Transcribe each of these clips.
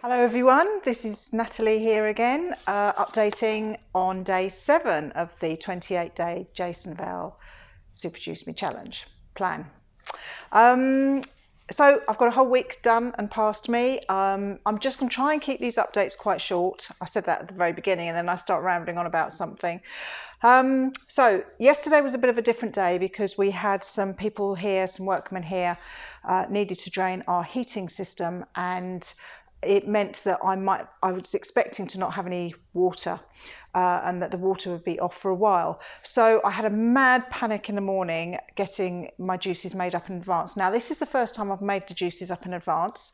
Hello everyone, this is Natalie here again, updating on day 7 of the 28-day Vale Super Juice Me Challenge plan. So I've got a whole week done and past me. I'm just going to try and keep these updates quite short. I said that at the very beginning and then I start rambling on about something. So yesterday was a bit of a different day because we had some people here, some workmen here, needed to drain our heating system, and it meant that I was expecting to not have any water and that the water would be off for a while. So I had a mad panic in the morning getting my juices made up in advance. Now this is the first time I've made the juices up in advance.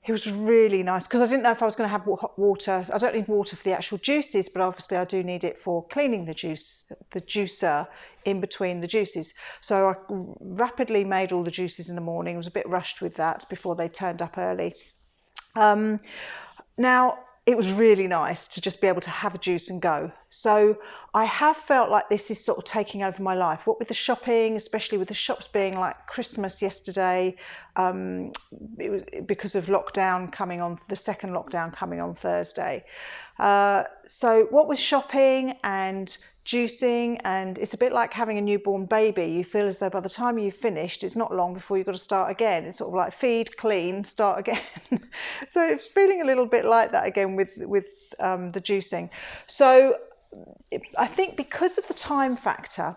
It was really nice because I didn't know if I was going to have hot water. I don't need water for the actual juices, but obviously I do need it for cleaning the juicer in between the juices. So I rapidly made all the juices in the morning. I was a bit rushed with that before they turned up early. Now it was really nice to just be able to have a juice and go. So I have felt like this is sort of taking over my life. What with the shopping, especially with the shops being like Christmas yesterday, it was because of lockdown coming on, the second lockdown coming on Thursday. So what with shopping and juicing, and it's a bit like having a newborn baby. You feel as though by the time you've finished, it's not long before you've got to start again. It's sort of like feed, clean, start again. So it's feeling a little bit like that again with the juicing. So I think because of the time factor,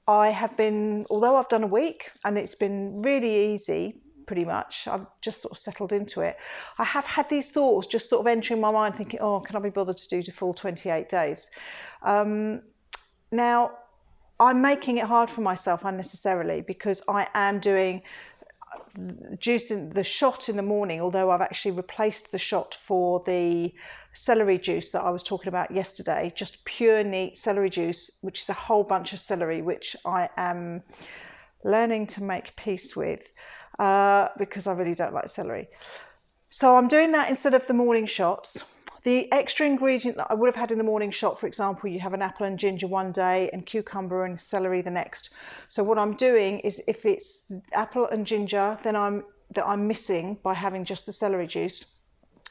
I have been, although I've done a week and it's been really easy, pretty much, I've just sort of settled into it. I have had these thoughts just sort of entering my mind thinking, oh, can I be bothered to do the full 28 days? Now, I'm making it hard for myself unnecessarily because I am doing juicing the shot in the morning, although I've actually replaced the shot for the celery juice that I was talking about yesterday, just pure neat celery juice, which is a whole bunch of celery, which I am learning to make peace with because I really don't like celery. So I'm doing that instead of the morning shots. The extra ingredient that I would have had in the morning shot, for example, you have an apple and ginger one day and cucumber and celery the next. So what I'm doing is, if it's apple and ginger then I'm missing by having just the celery juice,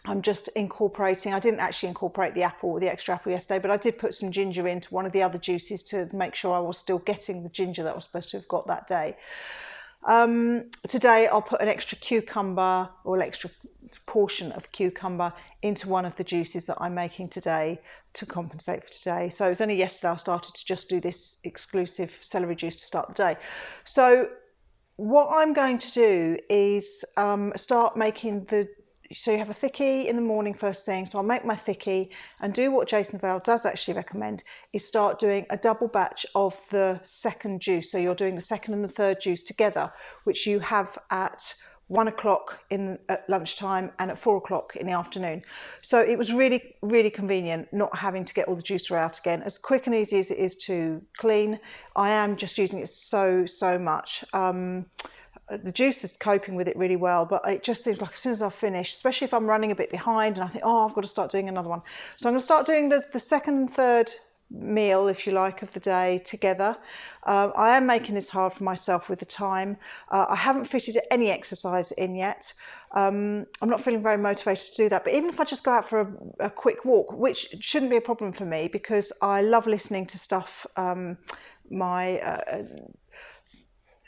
I'm just incorporating, I didn't actually incorporate the apple or the extra apple yesterday, but I did put some ginger into one of the other juices to make sure I was still getting the ginger that I was supposed to have got that day. Today I'll put an extra cucumber or an extra portion of cucumber into one of the juices that I'm making today to compensate for today. So it was only yesterday I started to just do this exclusive celery juice to start the day. So what I'm going to do is start making so you have a thickie in the morning first thing. So I'll make my thickie and do what Vale does actually recommend, is start doing a double batch of the second juice. So you're doing the second and the third juice together, which you have at 1 o'clock at lunchtime and at 4 o'clock in the afternoon. So it was really, really convenient not having to get all the juicer out again. As quick and easy as it is to clean, I am just using it so much. The juice is coping with it really well, but it just seems like as soon as I've finished, especially if I'm running a bit behind and I think, oh, I've got to start doing another one. So I'm going to start doing the second and third meal, if you like, of the day together. I am making this hard for myself with the time. I haven't fitted any exercise in yet. I'm not feeling very motivated to do that, but even if I just go out for a quick walk, which shouldn't be a problem for me because I love listening to stuff,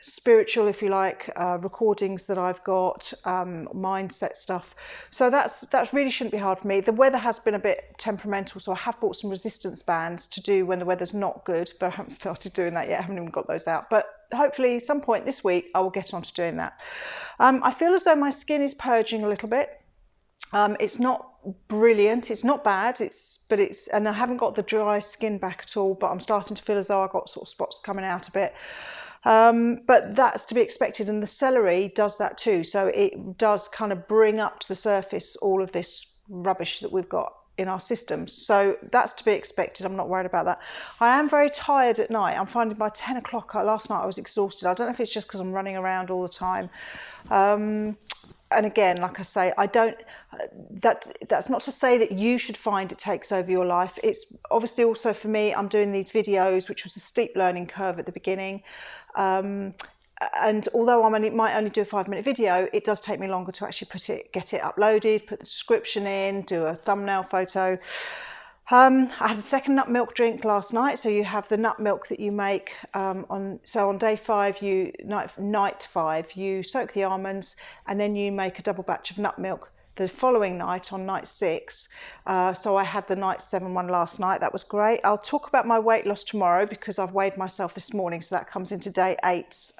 spiritual, if you like, recordings that I've got, mindset stuff. So that really shouldn't be hard for me. The weather has been a bit temperamental, so I have bought some resistance bands to do when the weather's not good, but I haven't started doing that yet. I haven't even got those out, but hopefully some point this week I will get on to doing that. I feel as though my skin is purging a little bit. It's not brilliant, it's not bad, and I haven't got the dry skin back at all, but I'm starting to feel as though I've got sort of spots coming out a bit. But that's to be expected, and the celery does that too. So it does kind of bring up to the surface all of this rubbish that we've got in our systems. So that's to be expected. I'm not worried about that. I am very tired at night. I'm finding by 10 o'clock last night I was exhausted. I don't know if it's just because I'm running around all the time. And again, like I say, that's not to say that you should find it takes over your life. It's obviously also for me, I'm doing these videos, which was a steep learning curve at the beginning. and although might only do a 5-minute video, it does take me longer to actually get it uploaded, put the description in, do a thumbnail photo. I had a second nut milk drink last night. So you have the nut milk that you make on day 5, night 5, you soak the almonds, and then you make a double batch of nut milk the following night on night 6. So I had the night 7 one last night. That was great. I'll talk about my weight loss tomorrow because I've weighed myself this morning. So that comes into day 8's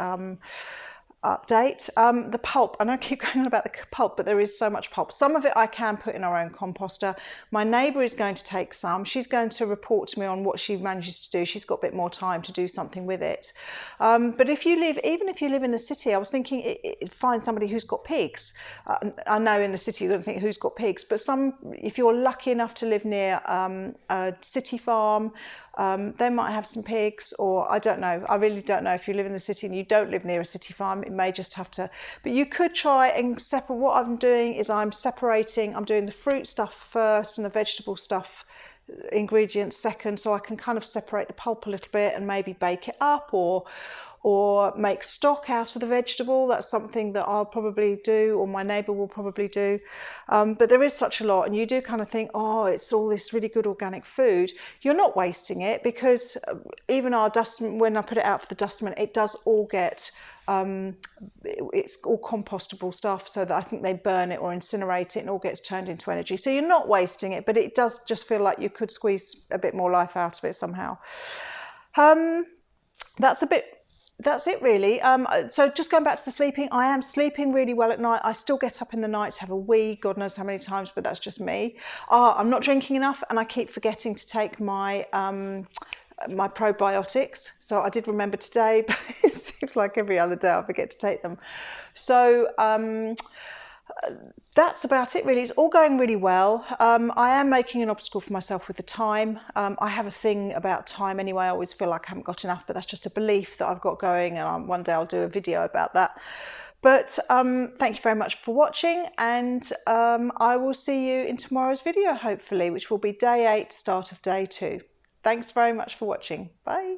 update. The pulp, I know I keep going on about the pulp, but there is so much pulp. Some of it I can put in our own composter. My neighbour is going to take some. She's going to report to me on what she manages to do. She's got a bit more time to do something with it. But even if you live in a city, I was thinking find somebody who's got pigs. I know in the city you're going to think who's got pigs, but if you're lucky enough to live near a city farm, they might have some pigs, or I don't know. I really don't know. If you live in the city and you don't live near a city farm, it may just have to, but you could try and separate. What I'm doing is I'm doing the fruit stuff first and the vegetable stuff, ingredients second, so I can kind of separate the pulp a little bit and maybe bake it up or make stock out of the vegetable. That's something that I'll probably do, or my neighbour will probably do. But there is such a lot, and you do kind of think, oh, it's all this really good organic food. You're not wasting it, because even our dustbin, when I put it out for the dustbin, it does all get, it's all compostable stuff, so that I think they burn it or incinerate it and all gets turned into energy. So you're not wasting it, but it does just feel like you could squeeze a bit more life out of it somehow. That's it really. So just going back to the sleeping, I am sleeping really well at night. I still get up in the night to have a wee, God knows how many times, but that's just me. I'm not drinking enough, and I keep forgetting to take my my probiotics. So I did remember today, but it seems like every other day I forget to take them. So that's about it really. It's all going really well. I am making an obstacle for myself with the time. I have a thing about time anyway. I always feel like I haven't got enough, but that's just a belief that I've got going, and one day I'll do a video about that. But thank you very much for watching, and I will see you in tomorrow's video, hopefully, which will be day 8, start of day 2. Thanks very much for watching. Bye.